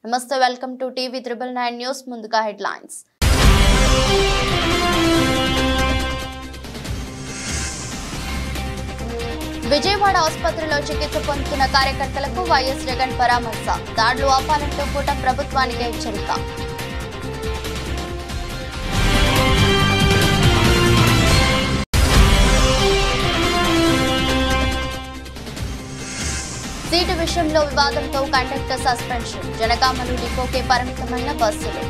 నమస్తే welcome to TV 999 news ముందుగా headlines Vijayawada ఆసుపత్రిలో చికిత్స పొందుతున్న కార్యకర్తలకు వైఎస్ జగన్ పరామర్శ దాడులు ఆపాలంటూ కూటమి ప్రభుత్వానికి హెచ్చరిక సీటు విషయంలో వివాదంతో కండక్టర్ సస్పెన్షన్ జనగామలు డిపోకే పరిమితమైన బస్సులు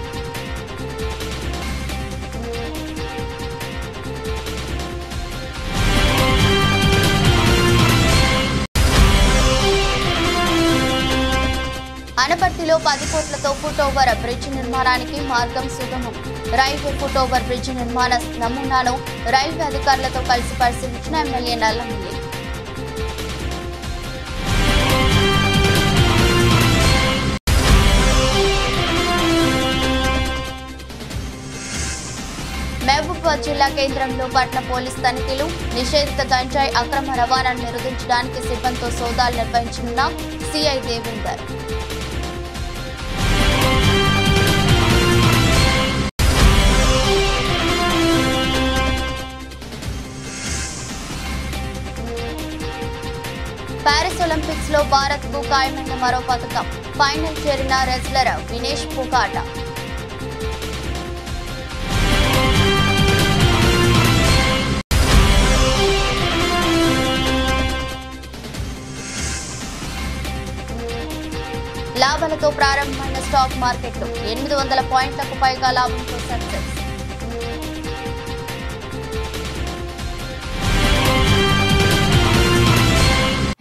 అనపర్తిలో 10 కోట్లతో ఫుట్ ఓవర్ బ్రిడ్జ్ నిర్మాణానికి మార్గం సుగమం రైల్వే ఫుట్ ఓవర్ బ్రిడ్జ్ నిర్మాణ నమూనాను రైల్వే అధికారులతో కలిసి పరిశీలించిన ఎమ్మెల్యే నల్లమల్లి మహబూబాబాద్ జిల్లా కేంద్రంలో పట్న పోలీస్ తనిఖీలు నిషేధిత గంజాయి అక్రమ రవాణాను నిరోధించడానికి సిబ్బందితో సోదాలు నిర్వహించనున్న సిఐ దేవేందర్ పారిస్ ఒలింపిక్స్ లో భారత్ కు ఖాయమైన మరో పథకం ఫైనల్ చేరిన రెజ్లర్ వినేష్ పుగాట లాభాలతో ప్రారంభమైన స్టాక్ మార్కెట్లు 800 పాయింట్లకు పైగా లాభంతో సెన్సెక్స్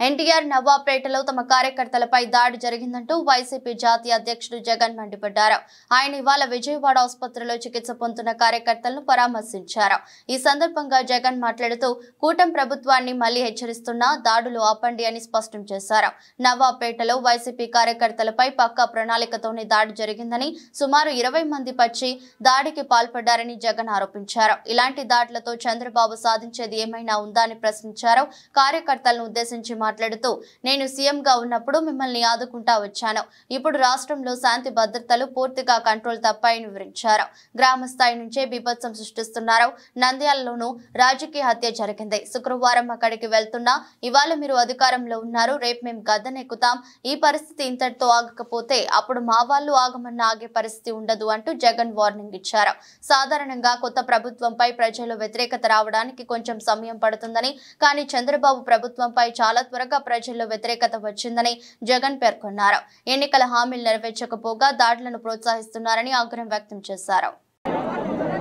ఎన్టీఆర్ నవాబ్పేటలో తమ కార్యకర్తలపై దాడి జరిగిందంటూ వైసీపీ జాతీయ అధ్యక్షుడు జగన్ మండిపడ్డారు. ఆయన ఇవాళ విజయవాడ ఆసుపత్రిలో చికిత్స పొందుతున్న కార్యకర్తలను పరామర్శించారు. ఈ సందర్భంగా జగన్ మాట్లాడుతూ కూటమి ప్రభుత్వాన్ని మళ్లీ హెచ్చరిస్తున్నా దాడులు ఆపండి అని స్పష్టం చేశారు. నవాబ్పేటలో వైసీపీ కార్యకర్తలపై పక్కా ప్రణాళికతోనే దాడి జరిగిందని సుమారు 20 మంది పచ్చి దాడికి పాల్పడ్డారని జగన్ ఆరోపించారు. ఇలాంటి దాడులతో చంద్రబాబు సాధించేది ఏమైనా ఉందా అని ప్రశ్నించారు. కార్యకర్తలను ఉద్దేశించి మాట్లాడుతూ నేను సీఎంగా ఉన్నప్పుడు మిమ్మల్ని ఆదుకుంటా వచ్చాను. ఇప్పుడు రాష్ట్రంలో శాంతి భద్రతలు పూర్తిగా కంట్రోల్ తప్పాయని వివరించారు. గ్రామ స్థాయి నుంచే బీభత్సం సృష్టిస్తున్నారు. నంద్యాలలోనూ రాజకీయ హత్య జరిగింది. శుక్రవారం అక్కడికి వెళ్తున్నా ఇవాళ మీరు అధికారంలో ఉన్నారు, రేపు మేము గద్దెనెక్కుతాం. ఈ పరిస్థితి ఇంతటితో ఆగకపోతే అప్పుడు మా వాళ్ళు ఆగమన్న ఆగే పరిస్థితి ఉండదు అంటూ జగన్ వార్నింగ్ ఇచ్చారు. సాధారణంగా కొత్త ప్రభుత్వంపై ప్రజలు వ్యతిరేకత రావడానికి కొంచెం సమయం పడుతుందని, కానీ చంద్రబాబు ప్రభుత్వంపై చాలా త్వరగా ప్రజల్లో వ్యతిరేకత వచ్చిందని జగన్ పేర్కొన్నారు. ఎన్నికల హామీలు నెరవేర్చకపోగా దాడులను ప్రోత్సహిస్తున్నారని ఆగ్రహం వ్యక్తం చేశారు.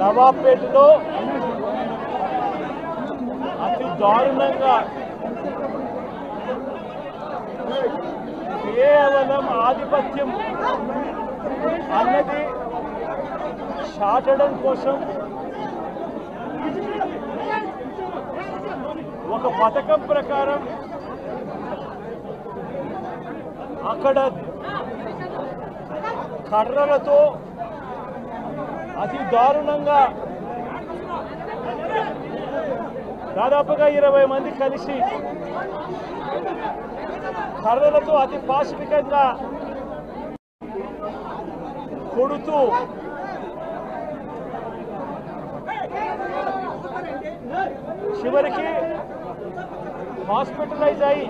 నవాబ్పేటలో అతి దారుణంగా కేవలం ఆధిపత్యం అన్నది చాటడం కోసం ఒక పథకం ప్రకారం అక్కడ కర్రలతో అతి దారుణంగా దాదాపుగా 20 మంది కలిసి కర్రలతో అతి పాశవికంగా కొడుతూ చివరికి హాస్పిటలైజ్ అయి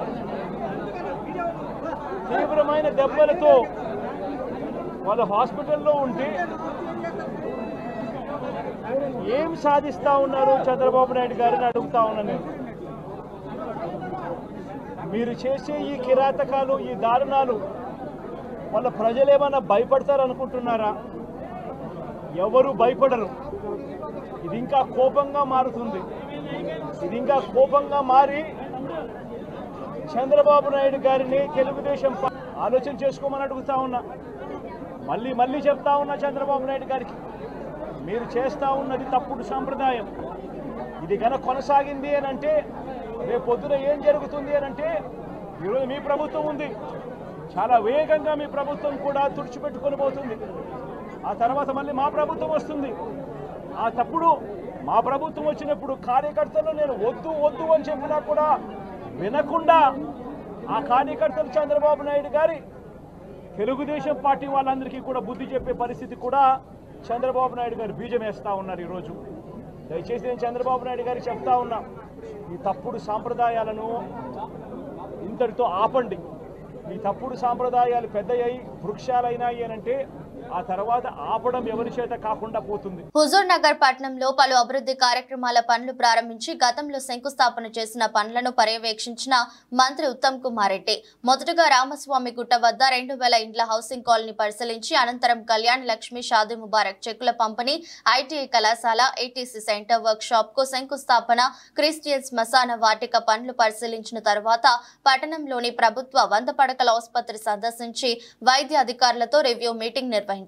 తీవ్రమైన దెబ్బలతో వాళ్ళు హాస్పిటల్లో ఉంటే ఏం సాధిస్తా ఉన్నారు చంద్రబాబు నాయుడు గారిని అడుగుతా ఉన్నాను. మీరు చేసే ఈ కిరాతకాలు, ఈ దారుణాలు వాళ్ళ ప్రజలు ఏమన్నా భయపడతారు అనుకుంటున్నారా? ఎవరు భయపడరు. ఇది ఇంకా కోపంగా మారుతుంది. ఇది ఇంకా కోపంగా మారి చంద్రబాబు నాయుడు గారిని తెలుగుదేశం ఆలోచన చేసుకోమని అడుగుతా ఉన్నా. మళ్ళీ చెప్తా ఉన్నా చంద్రబాబు నాయుడు గారికి, మీరు చేస్తూ ఉన్నది తప్పుడు సాంప్రదాయం. ఇది గన కొనసాగింది అని అంటే రేపు పొద్దున ఏం జరుగుతుంది అని అంటే ఈరోజు మీ ప్రభుత్వం ఉంది, చాలా వేగంగా మీ ప్రభుత్వం కూడా తుడిచిపెట్టుకొని పోతుంది. ఆ తర్వాత మళ్ళీ మా ప్రభుత్వం వస్తుంది. ఆ తప్పుడు మా ప్రభుత్వం వచ్చినప్పుడు కార్యకర్తలు నేను వద్దు వద్దు అని చెప్పినా కూడా వినకుండా ఆ కార్యకర్తలు చంద్రబాబు నాయుడు గారి తెలుగుదేశం పార్టీ వాళ్ళందరికీ కూడా బుద్ధి చెప్పే పరిస్థితి కూడా చంద్రబాబు నాయుడు గారు బీజం వేస్తూ ఉన్నారు ఈరోజు. దయచేసి నేను చంద్రబాబు నాయుడు గారికి చెప్తా ఉన్నా, ఈ తప్పుడు సాంప్రదాయాలను ఇంతటితో ఆపండి. ఈ తప్పుడు సాంప్రదాయాలు పెద్దయ్యాయి, వృక్షాలైనాయి అనంటే ఆ తర్వాత ఆపడం ఎవరి చేత కాకుండా పోతుంది. హుజూర్ నగర్ పట్టణంలో పలు అభివృద్ధి కార్యక్రమాల పనులు ప్రారంభించి గతంలో శంకుస్థాపన చేసిన పనులను పర్యవేక్షించిన మంత్రి ఉత్తమ్ కుమార్ రెడ్డి మొదటగా రామస్వామి గుట్ట వద్ద 2000 ఇండ్ల హౌసింగ్ కాలనీ పరిశీలించి అనంతరం కళ్యాణ్ లక్ష్మి షాదీ ముబారక్ చెక్కుల పంపిణీ, ఐటీఐ కళాశాల, ఏటీసీ సెంటర్ వర్క్ షాప్ కు శంకుస్థాపన, క్రిస్టియన్ శ్మశాన వాటిక పనులు పరిశీలించిన తర్వాత పట్టణంలోని ప్రభుత్వ 100 పడకల ఆసుపత్రి సందర్శించి వైద్య అధికారులతో రివ్యూ మీటింగ్ నిర్వహించారు.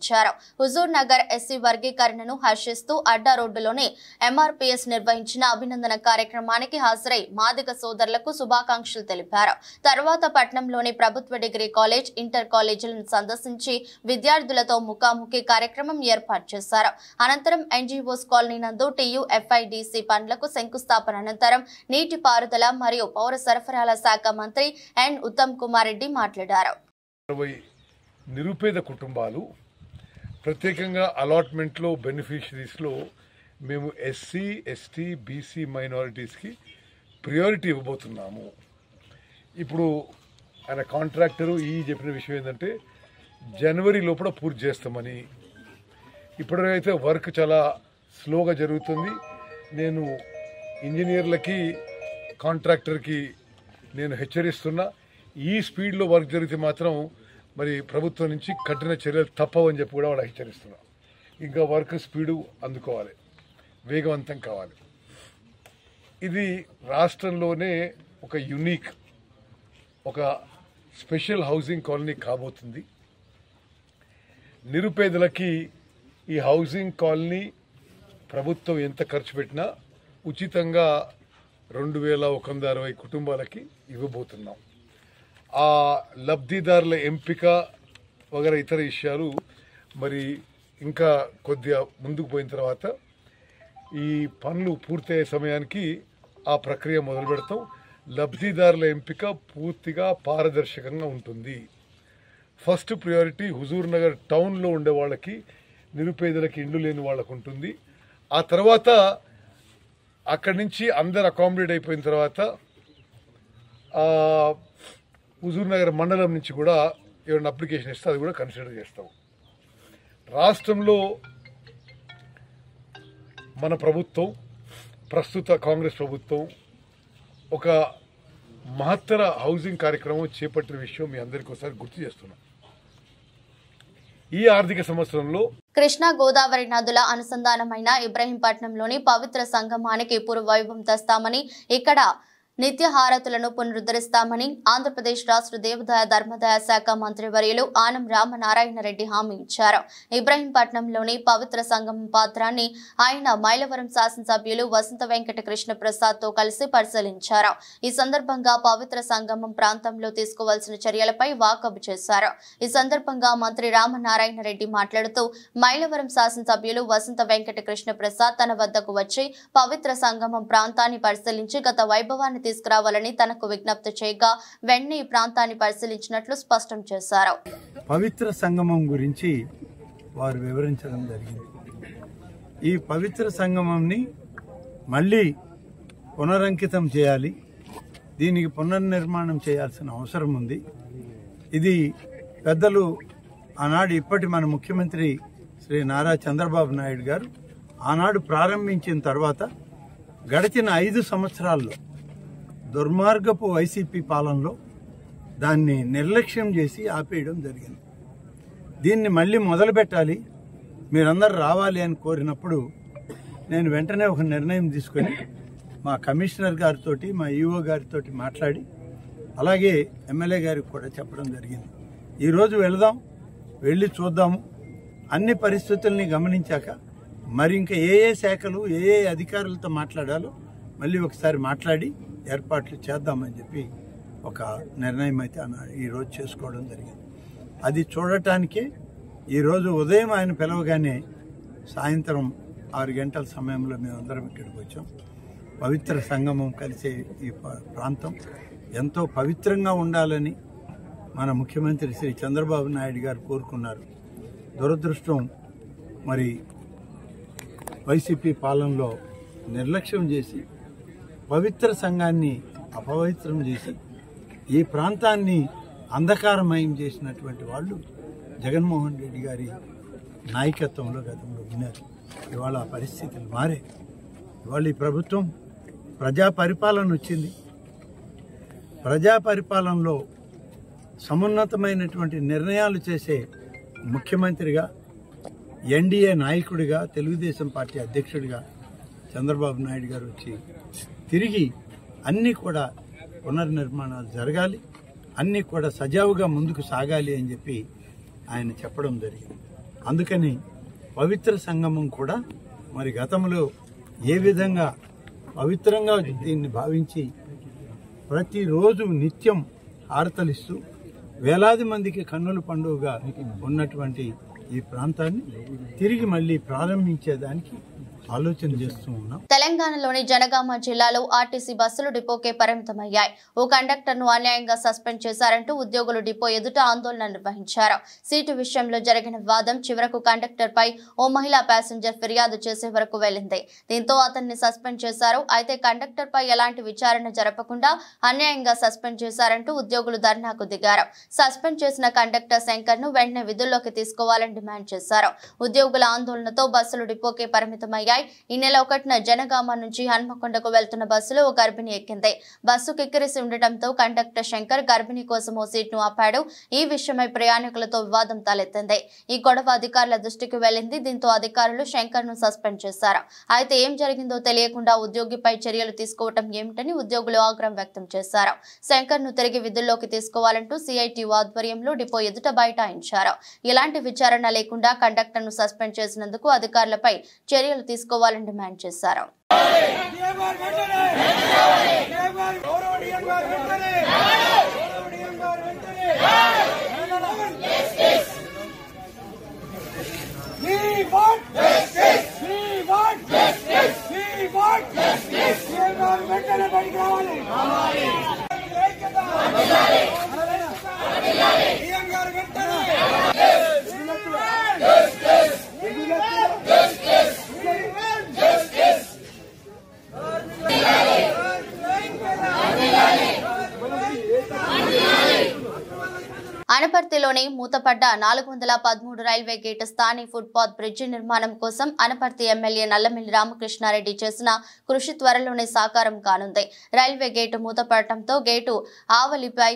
హుజూర్ నగర్ ఎస్సీ వర్గీకరణను హర్షిస్తూ అడ్డా రోడ్డులోని ఎంఆర్పీఎస్ నిర్వహించిన అభినందన కార్యక్రమానికి హాజరై మాదిగ సోదరులకు శుభాకాంక్షలు తెలిపారు. తర్వాత పట్టణంలోని ప్రభుత్వ డిగ్రీ కాలేజ్, ఇంటర్ కాలేజీలను సందర్శించి విద్యార్థులతో ముఖాముఖి కార్యక్రమం ఏర్పాటు చేశారు. అనంతరం ఎన్జీఓస్ కాలనీ నందు TUFIDC పనులకు శంకుస్థాపన అనంతరం నీటిపారుదల మరియు పౌర సరఫరాల శాఖ మంత్రి ఎన్ ఉత్తమ్ కుమార్ రెడ్డి మాట్లాడారు. నిరుపేద కుటుంబాలు ప్రత్యేకంగా అలాట్మెంట్లో బెనిఫిషరీస్లో మేము ఎస్సీ, ఎస్టీ, బీసీ మైనారిటీస్కి ప్రియారిటీ ఇవ్వబోతున్నాము. ఇప్పుడు ఆయన కాంట్రాక్టరు చెప్పిన విషయం ఏంటంటే జనవరి లోపల పూర్తి చేస్తామని. ఇప్పటికైతే వర్క్ చాలా స్లోగా జరుగుతుంది. నేను ఇంజనీర్లకి, కాంట్రాక్టర్కి నేను హెచ్చరిస్తున్నా, ఈ స్పీడ్లో వర్క్ జరిగితే మాత్రం మరి ప్రభుత్వం నుంచి కఠిన చర్యలు తప్పవని చెప్పి కూడా వాళ్ళు హెచ్చరిస్తున్నారు. ఇంకా వర్క్ స్పీడు అందుకోవాలి, వేగవంతం కావాలి. ఇది రాష్ట్రంలోనే ఒక యునిక్, ఒక స్పెషల్ హౌసింగ్ కాలనీ కాబోతుంది. నిరుపేదలకి ఈ హౌసింగ్ కాలనీ ప్రభుత్వం ఎంత ఖర్చు పెట్టినా ఉచితంగా 2160 కుటుంబాలకి ఇవ్వబోతున్నాం. ఆ లబ్ధిదారుల ఎంపిక వగైరా ఇతర విషయాలు మరి ఇంకా కొద్దిగా ముందుకు పోయిన తర్వాత ఈ పనులు పూర్తయ్యే సమయానికి ఆ ప్రక్రియ మొదలు పెడతాం. లబ్ధిదారుల ఎంపిక పూర్తిగా పారదర్శకంగా ఉంటుంది. ఫస్ట్ ప్రియారిటీ హుజూర్ నగర్ టౌన్లో ఉండే వాళ్ళకి, నిరుపేదలకి, ఇండ్లు లేని వాళ్ళకు ఉంటుంది. ఆ తర్వాత అక్కడి నుంచి అందరు అకామిడేట్ అయిపోయిన తర్వాత హుజూర్ నగర్ మండలం నుంచి కూడా ఏమైనా అప్లికేషన్ ఇస్తే అది కూడా కన్సిడర్ చేస్తాం. రాష్ట్రంలో మన ప్రభుత్వం, ప్రస్తుత కాంగ్రెస్ ప్రభుత్వం ఒక మహత్తర హౌసింగ్ కార్యక్రమం చేపట్టిన విషయం మీ అందరికీ ఒకసారి గుర్తు చేస్తున్నాం. ఈ ఆర్థిక సంవత్సరంలో కృష్ణా గోదావరి నదుల అనుసంధానమైన ఇబ్రహీంపట్నంలోని పవిత్ర సంగమానికి పూర్వవైభవం తెస్తామని, ఇక్కడ నిత్యహారతులను పునరుద్ధరిస్తామని ఆంధ్రప్రదేశ్ రాష్ట్ర దేవాదాయ ధర్మాదాయ శాఖ మంత్రివర్యులు ఆనం రామనారాయణ రెడ్డి హామీ ఇచ్చారు. ఇబ్రహీంపట్నంలోని పవిత్ర సంగమం పాత్రాన్ని ఆయన మైలవరం శాసనసభ్యులు వసంత వెంకట కృష్ణ ప్రసాద్ తో కలిసి పరిశీలించారు. ఈ సందర్భంగా పవిత్ర సంగమం ప్రాంతంలో తీసుకోవాల్సిన చర్యలపై వాకబు చేశారు. ఈ సందర్భంగా మంత్రి రామనారాయణ రెడ్డి మాట్లాడుతూ మైలవరం శాసనసభ్యులు వసంత వెంకట కృష్ణ ప్రసాద్ తన వద్దకు వచ్చి పవిత్ర సంగమం ప్రాంతాన్ని పరిశీలించి గత వైభవాన్ని తీసుకురావాలని తనకు విజ్ఞప్తి చేయగా వెంటనే ఈ ప్రాంతాన్ని పరిశీలించినట్లు స్పష్టం చేశారు. పవిత్ర సంగమం గురించి వారు వివరించడం జరిగింది. ఈ పవిత్ర సంగమంని మళ్ళీ పునరంకితం చేయాలి, దీనికి పునర్నిర్మాణం చేయాల్సిన అవసరం ఉంది. ఇది పెద్దలు ఆనాడు ఇప్పటి మన ముఖ్యమంత్రి శ్రీ నారా చంద్రబాబు నాయుడు గారు ఆనాడు ప్రారంభించిన తర్వాత గడిచిన 5 సంవత్సరాల్లో దుర్మార్గపు వైసీపీ పాలనలో దాన్ని నిర్లక్ష్యం చేసి ఆపేయడం జరిగింది. దీన్ని మళ్ళీ మొదలు పెట్టాలి, మీరందరూ రావాలి అని కోరినప్పుడు నేను వెంటనే ఒక నిర్ణయం తీసుకొని మా కమిషనర్ గారితో, మా ఈఓ గారితో మాట్లాడి అలాగే ఎమ్మెల్యే గారికి కూడా చెప్పడం జరిగింది. ఈరోజు వెళదాం, వెళ్ళి చూద్దాము, అన్ని పరిస్థితుల్ని గమనించాక మరి ఇంకా ఏ శాఖలు ఏ అధికారులతో మాట్లాడాలో మళ్ళీ ఒకసారి మాట్లాడి ఏర్పాట్లు చేద్దామని చెప్పి ఒక నిర్ణయం అయితే ఈరోజు చేసుకోవడం జరిగింది. అది చూడటానికే ఈరోజు ఉదయం ఆయన పిలవగానే సాయంత్రం 6 గంటల సమయంలో మేమందరం ఇక్కడికి వచ్చాం. పవిత్ర సంగమం కలిసే ఈ ప్రాంతం ఎంతో పవిత్రంగా ఉండాలని మన ముఖ్యమంత్రి శ్రీ చంద్రబాబు నాయుడు గారు కోరుకున్నారు. దురదృష్టం మరి వైసీపీ పాలనలో నిర్లక్ష్యం చేసి పవిత్ర సంఘాన్ని అపవిత్రం చేసి ఈ ప్రాంతాన్ని అంధకారమయం చేసినటువంటి వాళ్ళు జగన్మోహన్ రెడ్డి గారి నాయకత్వంలో గతంలో ఉన్నారు. ఇవాళ ఆ పరిస్థితులు మారే. ఇవాళ ఈ ప్రభుత్వం ప్రజా పరిపాలన వచ్చింది. ప్రజా పరిపాలనలో సమున్నతమైనటువంటి నిర్ణయాలు చేసే ముఖ్యమంత్రిగా, ఎన్డీఏ నాయకుడిగా, తెలుగుదేశం పార్టీ అధ్యక్షుడిగా చంద్రబాబు నాయుడు గారు వచ్చి తిరిగి అన్నీ కూడా పునర్నిర్మాణాలు జరగాలి, అన్నీ కూడా సజావుగా ముందుకు సాగాలి అని చెప్పి ఆయన చెప్పడం జరిగింది. అందుకని పవిత్ర సంగమం కూడా మరి గతంలో ఏ విధంగా పవిత్రంగా దీన్ని భావించి ప్రతిరోజు నిత్యం హారతలిస్తూ వేలాది మందికి కన్నుల పండుగగా ఉన్నటువంటి ఈ ప్రాంతాన్ని తిరిగి మళ్ళీ ప్రారంభించేదానికి ఆలోచన చేస్తూ ఉన్నాం. తెలంగాణలోని జనగామ జిల్లాలో ఆర్టీసీ బస్సులు డిపోకే పరిమితమయ్యాయి. ఓ కండక్టర్ ను అన్యాయంగా సస్పెండ్ చేశారంటూ ఉద్యోగులు డిపో ఎదుట ఆందోళన నిర్వహించారు. సీటు విషయంలో జరిగిన వాదం చివరకు కండక్టర్ పై ఓ మహిళా ప్యాసింజర్ ఫిర్యాదు చేసే వరకు వెళ్లింది. దీంతో అతన్ని సస్పెండ్ చేశారు. అయితే కండక్టర్ పై ఎలాంటి విచారణ జరపకుండా అన్యాయంగా సస్పెండ్ చేశారంటూ ఉద్యోగులు ధర్నాకు దిగారు. సస్పెండ్ చేసిన కండక్టర్ శంకర్ ను వెంటనే విధుల్లోకి తీసుకోవాలని డిమాండ్ చేశారు. ఉద్యోగుల ఆందోళనతో బస్సులు డిపోకే పరిమితమయ్యాయి. ఈ నెల 1న జనగామ నుంచి హన్మకొండకు వెళ్తున్న బస్సులో ఓ గర్భిణి ఎక్కింది. బస్సు కిక్కిరిసి ఉండటంతో కండక్టర్ శంకర్ గర్భిణి కోసం ఓ సీట్ను ఆపాడు. ఈ విషయమై ప్రయాణికులతో వివాదం తలెత్తింది. ఈ గొడవ అధికారుల దృష్టికి వెళ్లింది. దీంతో అధికారులు శంకర్ ను సస్పెండ్ చేశారు. అయితే ఏం జరిగిందో తెలియకుండా ఉద్యోగిపై చర్యలు తీసుకోవటం ఏమిటని ఉద్యోగులు ఆగ్రహం వ్యక్తం చేశారు. శంకర్ ను తిరిగి విధుల్లోకి తీసుకోవాలంటూ సిఐటి ఆధ్వర్యంలో డిపో ఎదుట బైఠాయించారు. ఎలాంటి విచారణ లేకుండా కండక్టర్ ను సస్పెండ్ చేసినందుకు అధికారులపై చర్యలు తీసుకోవాలని డిమాండ్ చేశారు. అనపర్తిలోని మూతపడ్డ 413 రైల్వే గేట్ స్థానిక ఫుట్పాత్ బ్రిడ్జి నిర్మాణం కోసం అనపర్తి ఎమ్మెల్యే నల్లమిల్లి రామకృష్ణారెడ్డి చేసిన కృషి త్వరలోనే సాకారం కానుంది. రైల్వే గేటు మూతపడటంతో గేటు ఆవలిపై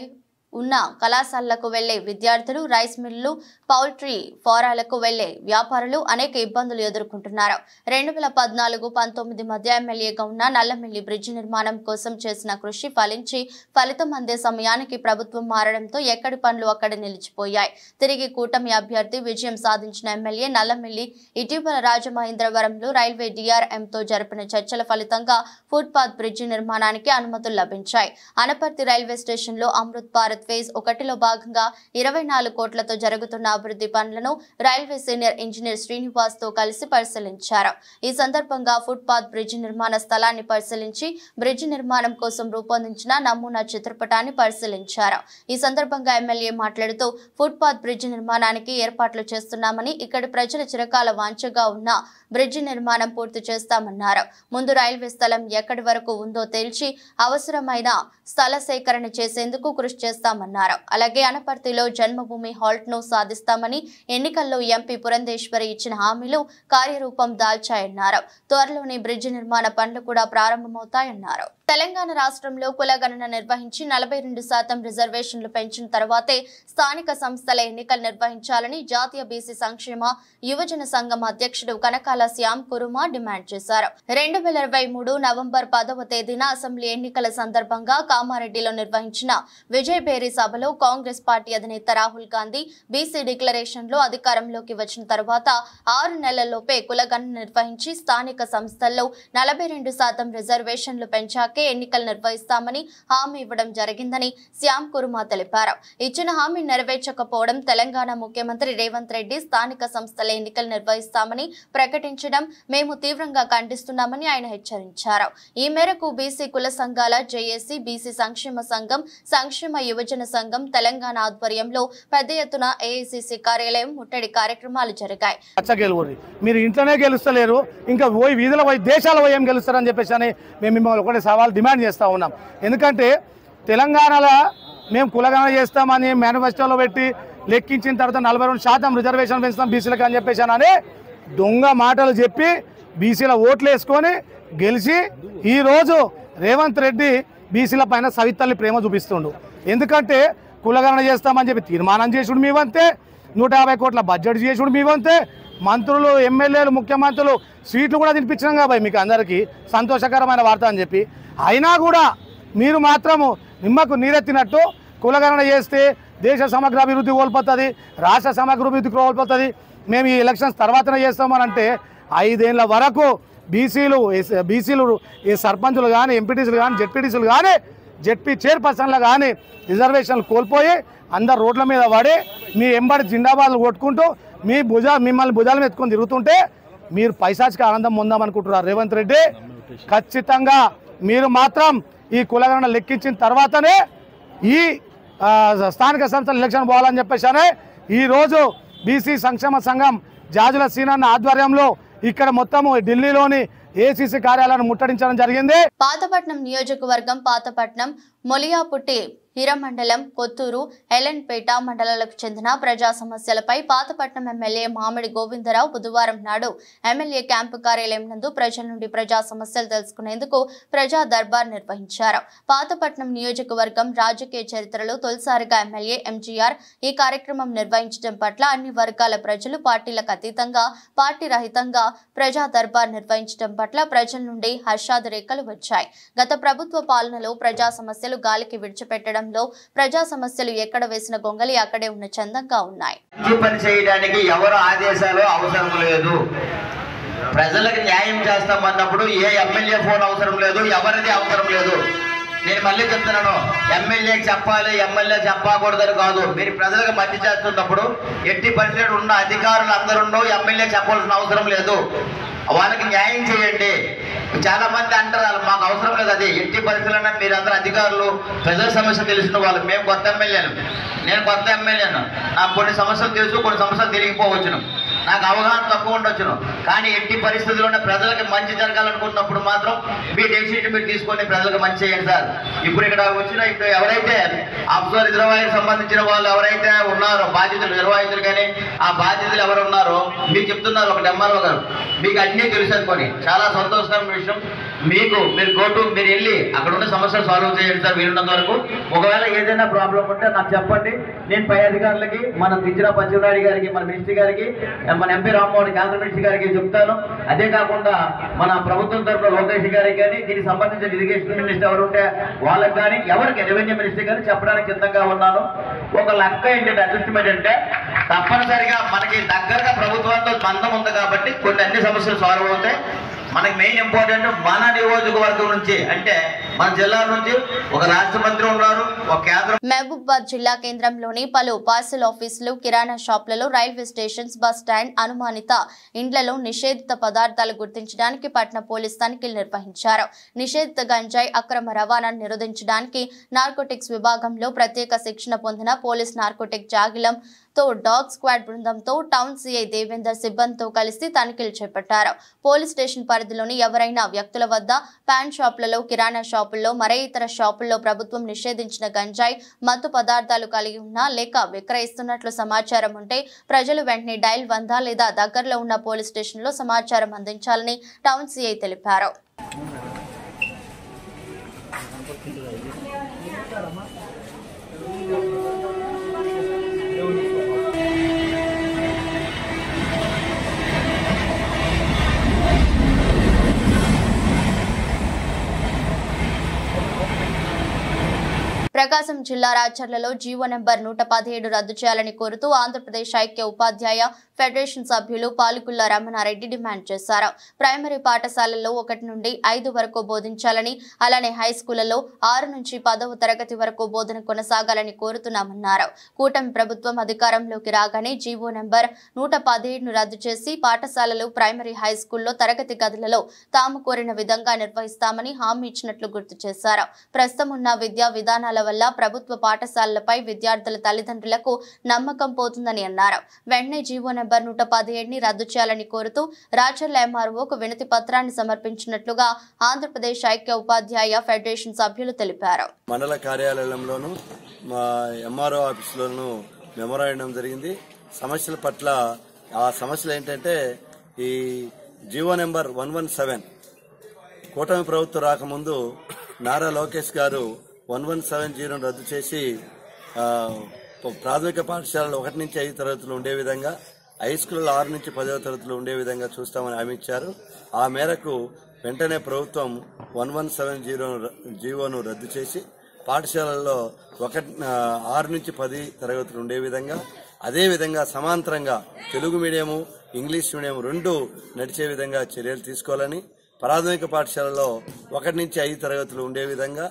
ఉన్న కళాశాలలకు వెళ్లే విద్యార్థులు, రైస్ మిల్లు, పౌల్ట్రీ ఫారాలకు వెళ్లే వ్యాపారులు అనేక ఇబ్బందులు ఎదుర్కొంటున్నారు. 2014-19 మధ్య ఎమ్మెల్యేగా ఉన్న నల్లమిల్లి బ్రిడ్జి నిర్మాణం కోసం చేసిన కృషి ఫలించి ఫలితం అందే సమయానికి ప్రభుత్వం మారడంతో ఎక్కడి పనులు అక్కడ నిలిచిపోయాయి. తిరిగి కూటమి అభ్యర్థి విజయం సాధించిన ఎమ్మెల్యే నల్లమిల్లి ఇటీవల రాజమహేంద్రవరంలో రైల్వే DRMతో జరిపిన చర్చల ఫలితంగా ఫుట్పాత్ బ్రిడ్జి నిర్మాణానికి అనుమతులు లభించాయి. అనపర్తి రైల్వే స్టేషన్లో అమృత్ భారత్ ఫేజ్ 1లో భాగంగా 24 కోట్లతో జరుగుతున్న అభివృద్ధి పనులను రైల్వే సీనియర్ ఇంజనీర్ శ్రీనివాస్ తో కలిసి పరిశీలించారు. ఈ సందర్భంగా ఫుట్పాత్ బ్రిడ్జి నిర్మాణ స్థలాన్ని పరిశీలించి బ్రిడ్జి నిర్మాణం కోసం రూపొందించిన నమూనా చిత్రపటాన్ని పరిశీలించారు. ఈ సందర్భంగా ఎమ్మెల్యే మాట్లాడుతూ ఫుట్పాత్ బ్రిడ్జి నిర్మాణానికి ఏర్పాట్లు చేస్తున్నామని, ఇక్కడి ప్రజల చిరకాల వాంఛగా ఉన్న బ్రిడ్జి నిర్మాణం పూర్తి చేస్తామన్నారు. ముందు రైల్వే స్థలం ఎక్కడి వరకు ఉందో తేల్చి అవసరమైన స్థల సేకరణ చేసేందుకు కృషి చేస్తామన్నారు. అలాగే అనపర్తిలో జన్మభూమి హాల్ట్ ను సాధిస్తామని, ఎన్నికల్లో ఎంపీ పురంధేశ్వరి ఇచ్చిన హామీలు కార్యరూపం దాల్చాయన్నారు. త్వరలోనే బ్రిడ్జి నిర్మాణ పనులు కూడా ప్రారంభమవుతాయన్నారు. తెలంగాణ రాష్ట్రంలో కులగణన నిర్వహించి 42% రిజర్వేషన్లు పెంచిన తర్వాతే స్థానిక సంస్థల ఎన్నికలు నిర్వహించాలని జాతీయ బీసీ సంక్షేమ యువజన సంఘం అధ్యక్షుడు కనకాల శ్యామ్ కురుమా డిమాండ్ చేశారు. 2023 నవంబర్ 10వ తేదీన అసెంబ్లీ ఎన్నికల సందర్భంగా కామారెడ్డిలో నిర్వహించిన విజయభేరి సభలో కాంగ్రెస్ పార్టీ అధినేత రాహుల్ గాంధీ బీసీ డిక్లరేషన్ లో అధికారంలోకి వచ్చిన తర్వాత 6 నెలల్లోపే కులగణన నిర్వహించి స్థానిక సంస్థల్లో 42% రిజర్వేషన్లు పెంచాకే మేరకే ఎన్నికలు నిర్వహిస్తామని హామీ ఇవ్వడం జరిగిందని శ్యామ్ కుర్మా తెలిపారు. ఇచ్చిన హామీ నెరవేర్చకపోవడం తెలంగాణ ముఖ్యమంత్రి రేవంత్ రెడ్డి స్థానిక సంస్థల ఎన్నికలు నిర్వహిస్తామని ప్రకటించడం మేము తీవ్రంగా ఖండిస్తున్నామని ఆయన హెచ్చరించారు. ఈ మేరకు బీసీ కుల సంఘాల జేఏసీ, బీసీ సంక్షేమ సంఘం, సంక్షేమ యువజన సంఘం తెలంగాణ ఆధ్వర్యంలో పెద్ద ఎత్తున ఏఐసీసీ కార్యాలయం ముట్టడి కార్యక్రమాలు జరిగాయి. మీరు ఇంట్లోనే గెలుస్తలేరు, ఇంకా పోయి వీధుల పోయి దేశాల పోయి ఏం గెలుస్తారని చెప్పేసి అని మేము మిమ్మల్ని ఒకటే సవాల్ డిమాండ్ చేస్తూ ఉన్నాం. ఎందుకంటే తెలంగాణలో మేము కులగణన చేస్తామని మేనిఫెస్టోలో పెట్టి లెక్కించిన తర్వాత 42% రిజర్వేషన్ పెంచుతాం బీసీలకు అని చెప్పేసి అని దొంగ మాటలు చెప్పి బీసీల ఓట్లు వేసుకొని గెలిచి ఈరోజు రేవంత్ రెడ్డి బీసీల పైన సవితల్లి ప్రేమ చూపిస్తుండు. ఎందుకంటే కులగణన చేస్తామని చెప్పి తీర్మానం చేసుడు మీ వంతే, 150 కోట్ల బడ్జెట్ చేసుడు మీ వంతే, మంత్రులు, ఎమ్మెల్యేలు, ముఖ్యమంత్రులు సీట్లు కూడా తినిపించినాం కాబట్టి మీకు అందరికీ సంతోషకరమైన వార్త అని చెప్పి అయినా కూడా మీరు మాత్రము నిమ్మకు నీరెత్తినట్టు కులగణన చేస్తే దేశ సమగ్ర అభివృద్ధి కోల్పోతుంది, రాష్ట్ర సమగ్ర అభివృద్ధి కోల్పోతుంది, మేము ఈ ఎలక్షన్స్ తర్వాతనే చేస్తామని అంటే 5 ఏళ్ల వరకు బీసీలు ఈ సర్పంచులు కానీ, ఎంపీటీసీలు కానీ, జెడ్పీటీసీలు కానీ, జెడ్పీ చైర్పర్సన్లు కానీ రిజర్వేషన్లు కోల్పోయి అందరు రోడ్ల మీద పడి మీ ఎంబడి జిందాబాద్లు కొట్టుకుంటూ మిమ్మల్ని భుజాలు ఎత్తుకొని తిరుగుతుంటే మీరు పైశాచిక ఆనందం పొందామనుకుంటున్నారు. రేవంత్ రెడ్డి ఖచ్చితంగా మీరు మాత్రం ఈ కులగణన లెక్కించిన తర్వాతనే ఈ స్థానిక సంస్థల ఎలక్షన్ పోవాలని చెప్పేసి ఈరోజు బీసీ సంక్షేమ సంఘం జాజుల సీనన్న ఆధ్వర్యంలో ఇక్కడ మొత్తము ఢిల్లీలోని ఏసీసీ కార్యాలయాన్ని ముట్టడించడం జరిగింది. పాతపట్నం నియోజకవర్గం పాతపట్నం, మొలియాపుట్టి, హిరమండలం, కొత్తూరు, ఎలన్పేట మండలాలకు చెందిన ప్రజా సమస్యలపై పాతపట్నం ఎమ్మెల్యే మామిడి గోవిందరావు బుధవారం నాడు ఎమ్మెల్యే క్యాంపు కార్యాలయం నందు ప్రజల నుండి ప్రజా సమస్యలు తెలుసుకునేందుకు ప్రజా దర్బార్ నిర్వహించారు. పాతపట్నం నియోజకవర్గం రాజకీయ చరిత్రలో తొలిసారిగా ఎమ్మెల్యే ఎంజీఆర్ ఈ కార్యక్రమం నిర్వహించడం పట్ల అన్ని వర్గాల ప్రజలు పార్టీలకు అతీతంగా, పార్టీ రహితంగా ప్రజా దర్బార్ నిర్వహించడం పట్ల ప్రజల నుండి హర్షాతిరేకాలు వచ్చాయి. గత ప్రభుత్వ పాలనలో ప్రజా సమస్యలు గాలికి విడిచిపెట్టడం, ప్రజా సమస్యలు ఎక్కడ వేసిన గొంగలి అక్కడే ఉన్న చందంగా ఉన్నాయి. పని చేయడానికి ఎవరు ఆదేశాలు అవసరం లేదు. ప్రజలకు న్యాయం చేస్తామన్నప్పుడు ఏ ఎమ్మెల్యే ఫోన్ అవసరం లేదు, ఎవరిది అవసరం లేదు. నేను మళ్ళీ చెప్తున్నాను, ఎమ్మెల్యేకి చెప్పాలి, ఎమ్మెల్యే చెప్పకూడదని కాదు. మీరు ప్రజలకు మంచి చేస్తున్నప్పుడు ఎట్టి పరిస్థితులు ఉన్న అధికారులు అందరూ ఎమ్మెల్యే చెప్పాల్సిన అవసరం లేదు. వాళ్ళకి న్యాయం చేయండి. చాలా మంది అంటారు మాకు అవసరం లేదు, అది ఎట్టి పరిస్థితుల్లో మీరందరూ అధికారులు, ప్రజల సమస్య తెలిసిన వాళ్ళు. మేము కొత్త ఎమ్మెల్యేను, నేను కొత్త ఎమ్మెల్యేను, నాకు కొన్ని సమస్యలు తెలుసు, కొన్ని సమస్యలు తెలియకపోవచ్చును, నాకు అవగాహన తక్కువ ఉండొచ్చును. కానీ ఎట్టి పరిస్థితుల్లోనే ప్రజలకు మంచి జరగాలనుకున్నప్పుడు మాత్రం మీ డెసిషన్ మీరు తీసుకొని ప్రజలకు మంచి చేయండి సార్. ఇప్పుడు ఇక్కడ వచ్చిన ఇప్పుడు ఎవరైతే ఆఫ్సర్ రిజర్వాయర్ సంబంధించిన వాళ్ళు ఎవరైతే ఉన్నారో బాధ్యతలు, నిర్వాహితులు కానీ ఆ బాధ్యతలు ఎవరు ఉన్నారో మీకు చెప్తున్నారు ఒక ఎంఆర్ఓ గారు, మీకు అన్నీ తెలుసు అనుకోని చాలా సంతోషకరమైన విషయం. మీరు కోర్టు మీరు వెళ్ళి అక్కడ ఉన్న సమస్యలు సాల్వ్ చేయండి సార్ వీలున్నంత వరకు. ఒకవేళ ఏదైనా ప్రాబ్లం ఉంటే నాకు చెప్పండి, నేను పై అధికారులకి, మన గిరిజన పచ్చినాయుడు గారికి, మన మినిస్టర్ గారికి, మన ఎంపీ రామ్మోహన్ కేంద్ర మినిస్టర్ గారికి చెప్తాను. అదే కాకుండా మన ప్రభుత్వం తరఫున లోకేష్ గారికి కానీ, దీనికి సంబంధించిన ఇరిగేషన్ మినిస్టర్ ఎవరు ఉంటే వాళ్ళకి కానీ, ఎవరికి రెవెన్యూ మినిస్టర్ కానీ చెప్పడానికి సిద్ధంగా ఉన్నాను. ఒక లెక్క ఏంటంటే అడ్జస్ట్మెంట్ అంటే తప్పనిసరిగా మనకి దగ్గరగా ప్రభుత్వంతో బంధం ఉంది కాబట్టి కొన్ని అన్ని సమస్యలు సాల్వ్ అవుతాయి. మనకి మెయిన్ ఇంపార్టెంట్ మన నియోజకవర్గం నుంచి అంటే మన జిల్లా నుంచి ఒక రాష్ట్ర మంత్రి ఉన్నారు, ఒక కేంద్ర. మహబూబాబాద్ జిల్లా కేంద్రంలోని పలు పార్సల్ ఆఫీసులు, కిరాణా షాపులలో, రైల్వే స్టేషన్స్, బస్ స్టాండ్, అనుమానిత ఇండ్లలో నిషేధిత పదార్థాలు గుర్తించడానికి పట్న పోలీస్ తనిఖీలు నిర్వహించారు. నిషేధిత గంజాయి అక్రమ రవాణాను నిరోధించడానికి నార్కోటిక్స్ విభాగంలో ప్రత్యేక శిక్షణ పొందిన పోలీస్ నార్కోటిక్ జాగిలం తో డాగ్ స్క్వాడ్ బృందంతో టౌన్ సిఐ దేవేందర్ సిబ్బందితో కలిసి తనిఖీలు చేపట్టారు. పోలీస్ స్టేషన్ పరిధిలోని ఎవరైనా వ్యక్తుల వద్ద పాన్ షాపులలో, కిరాణా షాపుల్లో, మరే ఇతర షాపుల్లో ప్రభుత్వం నిషేధించిన గంజాయి, మత్తు పదార్థాలు కలిగి ఉన్నా లేక విక్రయిస్తున్నట్లు సమాచారం ఉంటే ప్రజలు వెంటనే డైల్ 100 లేదా దగ్గరలో ఉన్న పోలీస్ స్టేషన్లో సమాచారం అందించాలని టౌన్ సిఐ తెలిపారు. ప్రకాశం జిల్లా రాచర్లలో జీవో నెంబర్ 117 రద్దు చేయాలని కోరుతూ ఆంధ్రప్రదేశ్ ఐక్య ఉపాధ్యాయ ఫెడరేషన్ సభ్యులు పాలుకుల్ల రమణారెడ్డి డిమాండ్ చేశారు. ప్రైమరీ పాఠశాలల్లో 1 నుండి 5 వరకు బోధించాలని, అలానే హై స్కూళ్లలో 6 నుంచి 10వ తరగతి వరకు బోధన కొనసాగాలని కోరుతున్నామన్నారు. కూటమి ప్రభుత్వం అధికారంలోకి రాగానే జీవో నెంబర్ 117ను రద్దు చేసి పాఠశాలలు, ప్రైమరీ, హై స్కూల్లో తరగతి గదులలో తాము కోరిన విధంగా నిర్వహిస్తామని హామీ ఇచ్చినట్లు గుర్తు చేశారు. ప్రస్తుతం ఉన్న విద్యా విధానాల వల్ల ప్రభుత్వ పాఠశాలలపై విద్యార్థుల తల్లిదండ్రులకు నమ్మకం పోతుందని అన్నారు. వెంటనే జీవో నెంబర్ 117ని రద్దు చేయాలని కోరుతూ రాచర్ల ఎంఆర్ఓకు వినతి పత్రాన్ని సమర్పించినట్లుగా ఆంధ్రప్రదేశ్ ఐక్య ఉపాధ్యాయ ఫెడరేషన్ సభ్యులు తెలిపారు. మండల కార్యాలయంలోనూ మా ఎంఆర్ఓ ఆఫీసులోనూ మెమోరాండం జరిగింది. సమస్యల పట్ల ఆ సమస్యలు ఏంటంటే ఈ జీవో నెంబర్ 117 కూటమి ప్రభుత్వం రాకముందు నారా లోకేష్ గారు 1170 రద్దు చేసి ప్రాథమిక పాఠశాలలు 1 నుంచి 5 తరగతులు ఉండే విధంగా, హై స్కూల్లో 6 నుంచి 10వ తరగతులు ఉండే విధంగా చూస్తామని హామీ ఇచ్చారు. ఆ మేరకు వెంటనే ప్రభుత్వం 1170 జీవోను రద్దు చేసి పాఠశాలల్లో 6 నుంచి 10 తరగతులు ఉండే విధంగా, అదేవిధంగా సమాంతరంగా తెలుగు మీడియము, ఇంగ్లీష్ మీడియం 2 నడిచే విధంగా చర్యలు తీసుకోవాలని, ప్రాథమిక పాఠశాలలో 1 నుంచి 5 తరగతులు ఉండే విధంగా,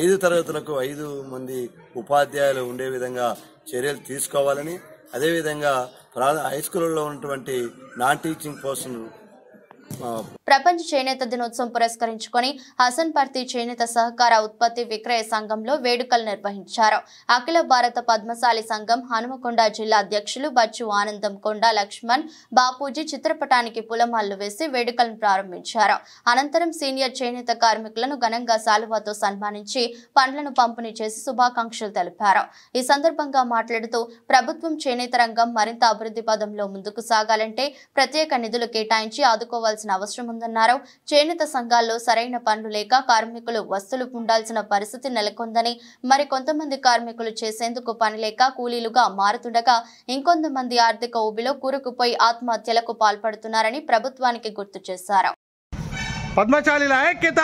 5 తరగతులకు 5 మంది ఉపాధ్యాయులు ఉండే విధంగా చర్యలు తీసుకోవాలని, అదేవిధంగా హై స్కూల్లో ఉన్నటువంటి నాన్ టీచింగ్ పోస్టులు ప్రపంచ చేనేత దినోత్సవం పురస్కరించుకొని హసన్పర్తి చేనేత సహకార ఉత్పత్తి విక్రయ సంఘంలో వేడుకలు నిర్వహించారు. అఖిల భారత పద్మశాలి సంఘం హనుమకొండ జిల్లా అధ్యక్షులు బచ్చు ఆనందం కొండ లక్ష్మణ్ బాపూజీ చిత్రపటానికి పూలమాలలు వేసి వేడుకలను ప్రారంభించారు. అనంతరం సీనియర్ చేనేత కార్మికులను ఘనంగా శాలువాతో సన్మానించి పండ్లను పంపిణీ చేసి శుభాకాంక్షలు తెలిపారు. ఈ సందర్భంగా మాట్లాడుతూ ప్రభుత్వం చేనేత రంగం మరింత అభివృద్ధి పదంలో ముందుకు సాగాలంటే ప్రత్యేక నిధులు కేటాయించి ఆదుకోవాల్సిన అవసరం ఉందన్నారు. చేనేత సంఘాల్లో సరైన పనులు లేక కార్మికులు వస్తువులు ఉండాల్సిన పరిస్థితి నెలకొందని, మరి కొంతమంది కార్మికులు చేసేందుకు పని లేక కూలీలుగా మారుతుండగా ఇంకొంతమంది ఆర్థిక ఊబిలో కూరుకుపోయి ఆత్మహత్యలకు పాల్పడుతున్నారని ప్రభుత్వానికి గుర్తు చేశారు. పద్మశాలిల ఐక్యత,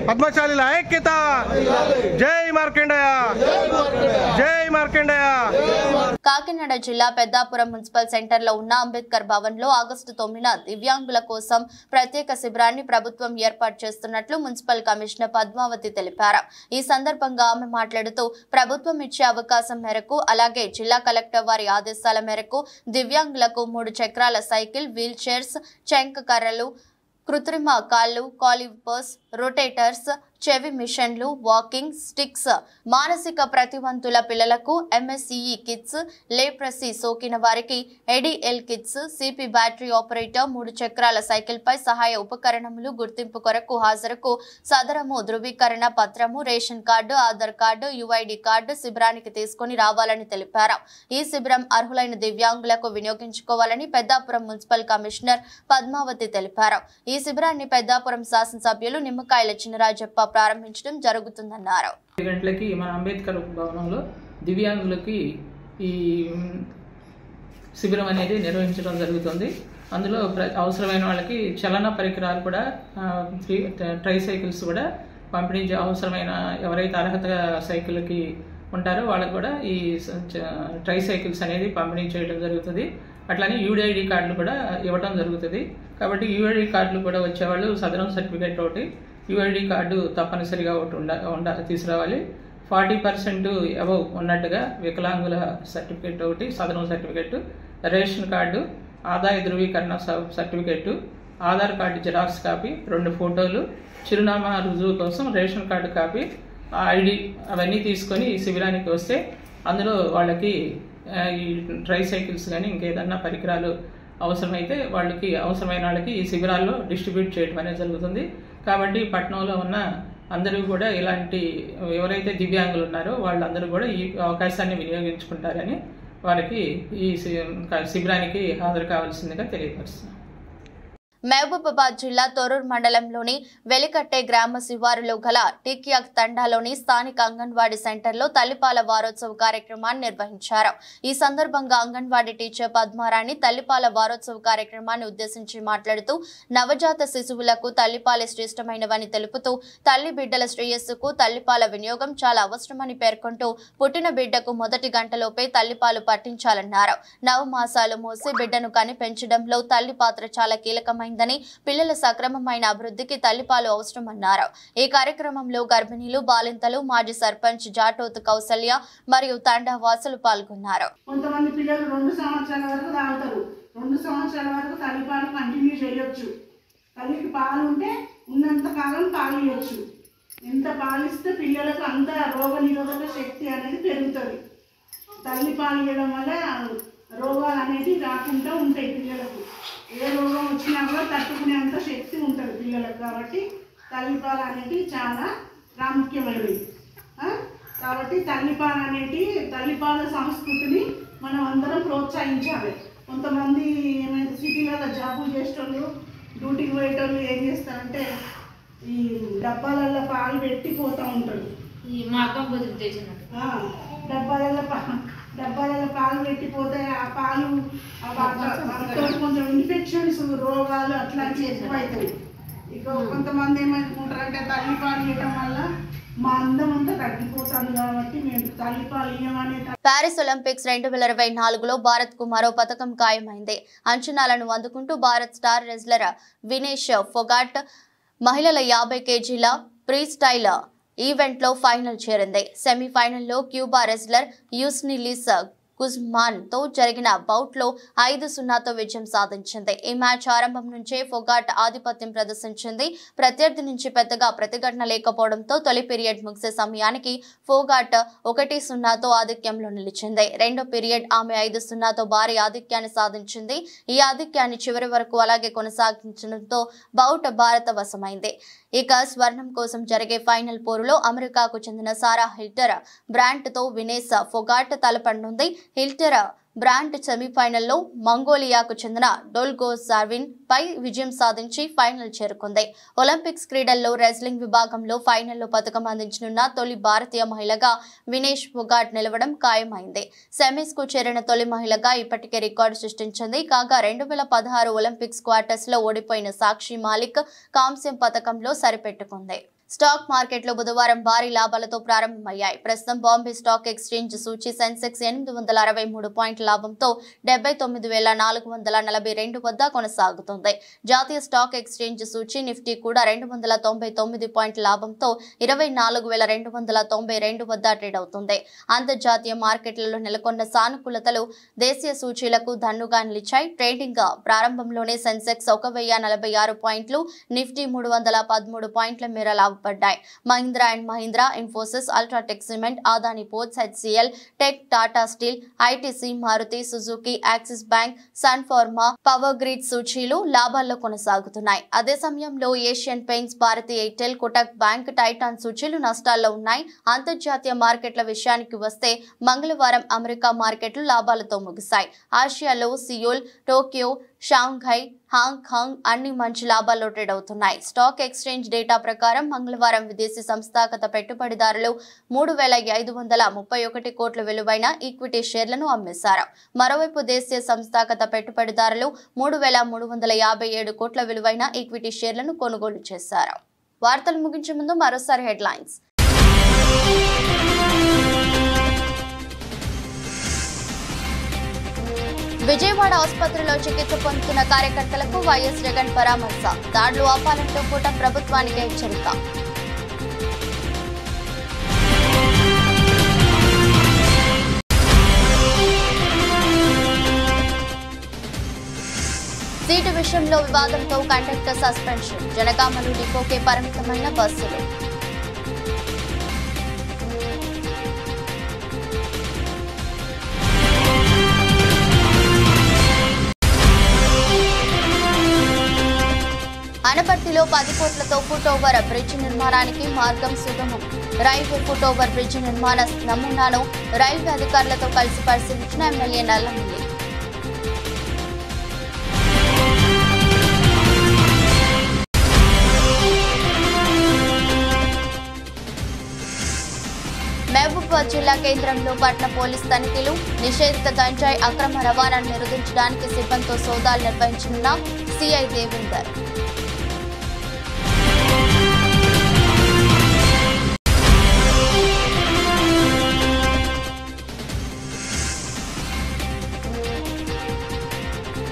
పద్మశాలిల ఐక్యత, జై మార్కండేయ, జై మార్కండేయ. కాకినాడ జిల్లా పెద్దాపురం మున్సిపల్ సెంటర్ లో ఉన్న అంబేద్కర్ భవన్ లో ఆగస్టు 9న దివ్యాంగుల కోసం ప్రత్యేక శిబిరాన్ని ప్రభుత్వం ఏర్పాటు చేస్తున్నట్లు మున్సిపల్ కమిషనర్ పద్మావతి తెలిపారు. ఈ సందర్భంగా ఆమె మాట్లాడుతూ ప్రభుత్వం ఇచ్చే అవకాశం మేరకు, అలాగే జిల్లా కలెక్టర్ వారి ఆదేశాల మేరకు దివ్యాంగులకు 3 చక్రాల సైకిల్, వీల్ చైర్స్, చెంక కర్రలు, కృత్రిమ కాళ్ళు, కాలిపర్స్, రొటేటర్స్, చెవి మిషన్లు, వాకింగ్ స్టిక్స్, మానసిక ప్రతివంతుల పిల్లలకు ఎంఎస్ఈఈ కిట్స్, లేప్రసీ సోకిన వారికి ఎడిఎల్ కిట్స్, సిపి బ్యాటరీ ఆపరేటర్, 3 చక్రాల సైకిల్ పై సహాయ ఉపకరణములు, గుర్తింపు కొరకు హాజరుకు సదరము ధృవీకరణ పత్రము, ration card, Aadhaar card, UID card శిబిరానికి తీసుకుని రావాలని తెలిపారు. ఈ శిబిరం అర్హులైన దివ్యాంగులకు వినియోగించుకోవాలని పెద్దాపురం మున్సిపల్ కమిషనర్ పద్మావతి తెలిపారు. ఈ శిబిరాన్ని పెద్దాపురం శాసనసభ్యులు నిమ్మకాయల చినరాజప్ప ప్రారంభించడం జరుగుతుందన్నారు. 10 గంటలకి మన అంబేద్కర్ భవనంలో దివ్యాంగులకి ఈ శిబిరం అనేది నిర్వహించడం జరుగుతుంది. అందులో అవసరమైన వాళ్ళకి చలన పరికరాలు కూడా, ట్రై సైకిల్స్ కూడా పంపిణీ, అవసరమైన ఎవరైతే అర్హత సైకిల్కి ఉంటారో వాళ్ళకు కూడా ఈ ట్రై సైకిల్స్ అనేది పంపిణీ చేయడం జరుగుతుంది. అట్లానే యూఐడి కార్డులు కూడా ఇవ్వడం జరుగుతుంది. కాబట్టి యూఐడి కార్డులు కూడా వచ్చేవాళ్ళు సదరం సర్టిఫికేట్ ఒకటి, యూఐడి కార్డు తప్పనిసరిగా ఒకటి తీసుకురావాలి. 40% అబవ్ ఉన్నట్టుగా వికలాంగుల సర్టిఫికేట్ ఒకటి, సదరం సర్టిఫికేట్, రేషన్ కార్డు, ఆదాయ ధృవీకరణ certificate, Aadhaar card xerox copy, 2 ఫోటోలు, చిరునామా రుజువు కోసం రేషన్ కార్డు కాపీ, ఐడి, అవన్నీ తీసుకొని ఈ శిబిరానికి వస్తే అందులో వాళ్ళకి ఈ ట్రై సైకిల్స్ కానీ ఇంకేదన్నా పరికరాలు అవసరమైతే వాళ్ళకి అవసరమైన వాళ్ళకి ఈ శిబిరాల్లో డిస్ట్రిబ్యూట్ చేయడం అనేది జరుగుతుంది. కాబట్టి పట్టణంలో ఉన్న అందరూ కూడా ఇలాంటి ఎవరైతే దివ్యాంగులు ఉన్నారో వాళ్ళందరూ కూడా ఈ అవకాశాన్ని వినియోగించుకుంటారని వారికి ఈ శిబిరానికి హాజరు కావాల్సిందిగా తెలియపరుస్తున్నాం. మహబూబాబాద్ జిల్లా తొర్రూరు మండలంలోని వెలికట్టే గ్రామ శివారులో గల టిక్యాక్ తండాలోని స్థానిక అంగన్వాడీ సెంటర్లో తల్లిపాల వారోత్సవ కార్యక్రమాన్ని నిర్వహించారు. ఈ సందర్భంగా అంగన్వాడీ టీచర్ పద్మారాణి తల్లిపాల వారోత్సవ కార్యక్రమాన్ని ఉద్దేశించి మాట్లాడుతూ నవజాత శిశువులకు తల్లిపాలే శ్రేష్టమైనవని తెలుపుతూ తల్లి బిడ్డల శ్రేయస్సుకు తల్లిపాల వినియోగం చాలా అవసరమని పేర్కొంటూ పుట్టిన బిడ్డకు మొదటి గంటలోపే తల్లిపాలు పట్టించాలన్నారు. నవమాసాలు మోసి బిడ్డను కని పెంచడంలో తల్లి పాత్ర చాలా కీలకమైంది. పిల్లల సక్రమమైన అభివృద్ధికి తల్లిపాలు అవసరమన్నారు. ఈ కార్యక్రమంలో గర్భిణీలు, బాలింతలు, మాజీ సర్పంచ్ జాటోతు కౌసల్య మరియు తండా వాసులు పాల్గొన్నారు. కొంతమంది పిల్లలు 2 సంవత్సరాల వరకు తాగుతారు. 2 సంవత్సరాల వరకు తల్లిపాలు కంటిన్యూ చేయొచ్చు. తల్లికి పాలు ఉంటే ఉన్నంత కాలం పాలు ఇవ్వచ్చు. ఎంత పాలిస్తే పిల్లలకు అంత రోగ నిరోధక శక్తి అనేది పెరుగుతుంది. తల్లిపాలు ఇవ్వడం వల్ల రోగాలు అనేవి రాకుండా ఉంటాయి. పిల్లలకు ఏ రోగం వచ్చినా కూడా తట్టుకునేంత శక్తి ఉంటుంది పిల్లలకు. కాబట్టి తల్లిపాలు అనేవి చాలా ప్రాముఖ్యమైనవి. కాబట్టి తల్లిపాల సంస్కృతిని మనం అందరం ప్రోత్సహించాలి. కొంతమంది ఏమైనా సిటీలలో జాబులు చేసేటోళ్ళు, డ్యూటీకి పోయేటోళ్ళు ఏం చేస్తారంటే ఈ డబ్బాలలో పాలు పెట్టి పోతూ ఉంటారు. ఈ మాకం డబ్బాలలో పాలు పెట్టిపోతే ఆ పాలు కొంచెం ఇన్ఫెక్షన్స్, రోగాలు అట్లాంటివి ఎక్కువ అవుతాయి. ఇక కొంతమంది ఏమనుకుంటారంటే తల్లిపాలు ఇవ్వడం వల్ల మా అందం అంతా తగ్గిపోతాను కాబట్టి మేము తల్లిపాలు ఇవ్వమనే. ప్యారిస్ ఒలింపిక్స్ 2024లో భారత్ కు మరో పథకం ఖాయమైంది. అంచనాలను అందుకుంటూ భారత్ స్టార్ రెజ్లర్ వినేష్ ఫొగాట్ మహిళల 50 kgల ప్రీ స్టైల్ ఈవెంట్ లో ఫైనల్ చేరింది. సెమీఫైనల్లో క్యూబా రెజ్లర్ యూస్నిలిస్ గుజ్మాన్ తో జరిగిన బౌట్ లో 5-0తో విజయం సాధించింది. ఈ మ్యాచ్ ఆరంభం నుంచే ఫొగాట్ ఆధిపత్యం ప్రదర్శించింది. ప్రత్యర్థి నుంచి పెద్దగా ప్రతిఘటన లేకపోవడంతో తొలి పీరియడ్ ముగిసే సమయానికి ఫొగాట్ 1-0తో ఆధిక్యంలో నిలిచింది. రెండో పీరియడ్ ఆమె 5-0తో భారీ ఆధిక్యాన్ని సాధించింది. ఈ ఆధిక్యాన్ని చివరి వరకు అలాగే కొనసాగించడంతో బౌట్ భారత వశమైంది. ఇక స్వర్ణం కోసం జరిగే ఫైనల్ పోరులో అమెరికాకు చెందిన సారా హిల్టర్ బ్రాంట్ తో వినేష్ ఫొగాట్ తలపడనుంది. హిల్టర్ బ్రాంట్ సెమీఫైనల్లో మంగోలియాకు చెందిన డోల్గో జార్విన్ పై విజయం సాధించి ఫైనల్ చేరుకుంది. ఒలింపిక్స్ క్రీడల్లో రెజ్లింగ్ విభాగంలో ఫైనల్లో పథకం అందించనున్న తొలి భారతీయ మహిళగా వినేష్ ఫొగాట్ నిలవడం ఖాయమైంది. సెమీస్ కు చేరిన తొలి మహిళగా ఇప్పటికే రికార్డు సృష్టించింది. కాగా 2016 ఒలింపిక్స్ క్వార్టర్స్ లో ఓడిపోయిన సాక్షి మాలిక్ కాంస్యం పథకంలో సరిపెట్టుకుంది. స్టాక్ మార్కెట్లో బుధవారం భారీ లాభాలతో ప్రారంభమయ్యాయి. ప్రస్తుతం బాంబే స్టాక్ ఎక్స్చేంజ్ సూచీ సెన్సెక్స్ 863 పాయింట్ల లాభంతో 79,442 వద్ద కొనసాగుతుంది. జాతీయ స్టాక్ ఎక్స్చేంజ్ సూచీ నిఫ్టీ కూడా 299 పాయింట్ల లాభంతో 24,292 వద్ద ట్రేడ్ అవుతుంది. అంతర్జాతీయ మార్కెట్లలో నెలకొన్న సానుకూలతలు దేశీయ సూచీలకు దన్నుగా నిలిచాయి. ట్రేడింగ్ ప్రారంభంలోనే సెన్సెక్స్ 1,046 పాయింట్లు, నిఫ్టీ 313 పాయింట్ల మేర లాభపడ్డాయి. Mahindra and Mahindra, Infosys, UltraTech Cement, Adani Ports, HCL, Tech, Tata Steel, ITC, Maruti Suzuki, Axis Bank, Sun Pharma, Power Grid సూచీలు లాభాల్లో కొనసాగుతున్నాయి. అదే సమయంలో Asian Paints, Bharti Airtel, Kotak Bank, Titan సూచీలు నష్టాల్లో ఉన్నాయి. అంతర్జాతీయ మార్కెట్ల విషయానికి వస్తే మంగళవారం అమెరికా మార్కెట్లు లాభాలతో ముగిశాయి. ఆసియాలో సియోల్, టోక్యో, షాంఘై, హాంకాంగ్ అన్ని మంచి లాభాల్లో ట్రేడ్ అవుతున్నాయి. స్టాక్ ఎక్స్చేంజ్ డేటా ప్రకారం మంగళవారం విదేశీ సంస్థాగత పెట్టుబడిదారులు 3,531 కోట్ల విలువైన ఈక్విటీ షేర్లను అమ్మేశారు. మరోవైపు దేశీయ సంస్థాగత పెట్టుబడిదారులు 3,357 కోట్ల విలువైన ఈక్విటీ షేర్లను కొనుగోలు చేశారు. వార్తలు ముగించే ముందు మరోసారి హెడ్లైన్స్. విజయవాడ ఆసుపత్రిలో చికిత్స పొందుతున్న కార్యకర్తలకు వైఎస్ జగన్ పరామర్శ. దాడులు ఆపాలంటూ కూటమి ప్రభుత్వానికి హెచ్చరిక. సీటు విషయంలో వివాదంతో కండక్టర్ సస్పెన్షన్. జనగామలు డిపోకే పరిమితమైన బస్సులు. అనపర్తిలో 10 కోట్లతో ఫుట్ ఓవర్ బ్రిడ్జ్ నిర్మాణానికి మార్గం సుగమం. రైల్వే ఫుట్ ఓవర్ బ్రిడ్జ్ నిర్మాణ నమూనాను రైల్వే అధికారులతో కలిసి పరిశీలించిన ఎమ్మెల్యే నల్లమిల్లి. జిల్లా కేంద్రంలో పట్న పోలీస్ తనిఖీలు, నిషేధిత గంజాయి అక్రమ రవాణాను నిరోధించడానికి సిబ్బందితో సోదాలు నిర్వహించనున్న సిఐ దేవేందర్.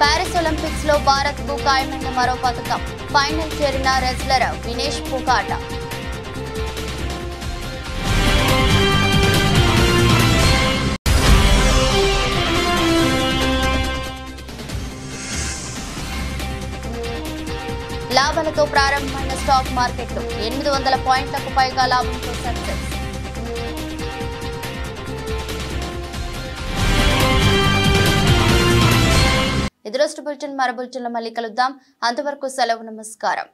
పారిస్ ఒలింపిక్స్ లో భారత్ కు ఖాయమైన మరో పథకం. ఫైనల్ చేరిన రెజ్లర్ వినేష్ పుగాట. లాభాలతో ప్రారంభమైన స్టాక్ మార్కెట్లు 800 పాయింట్లకు పైగా లాభంతో సెన్సెక్స్. ఇది రోజు బులెటిన్. మరో బులెటిన్లో మళ్ళీ కలుద్దాం. అంతవరకు సెలవు. నమస్కారం.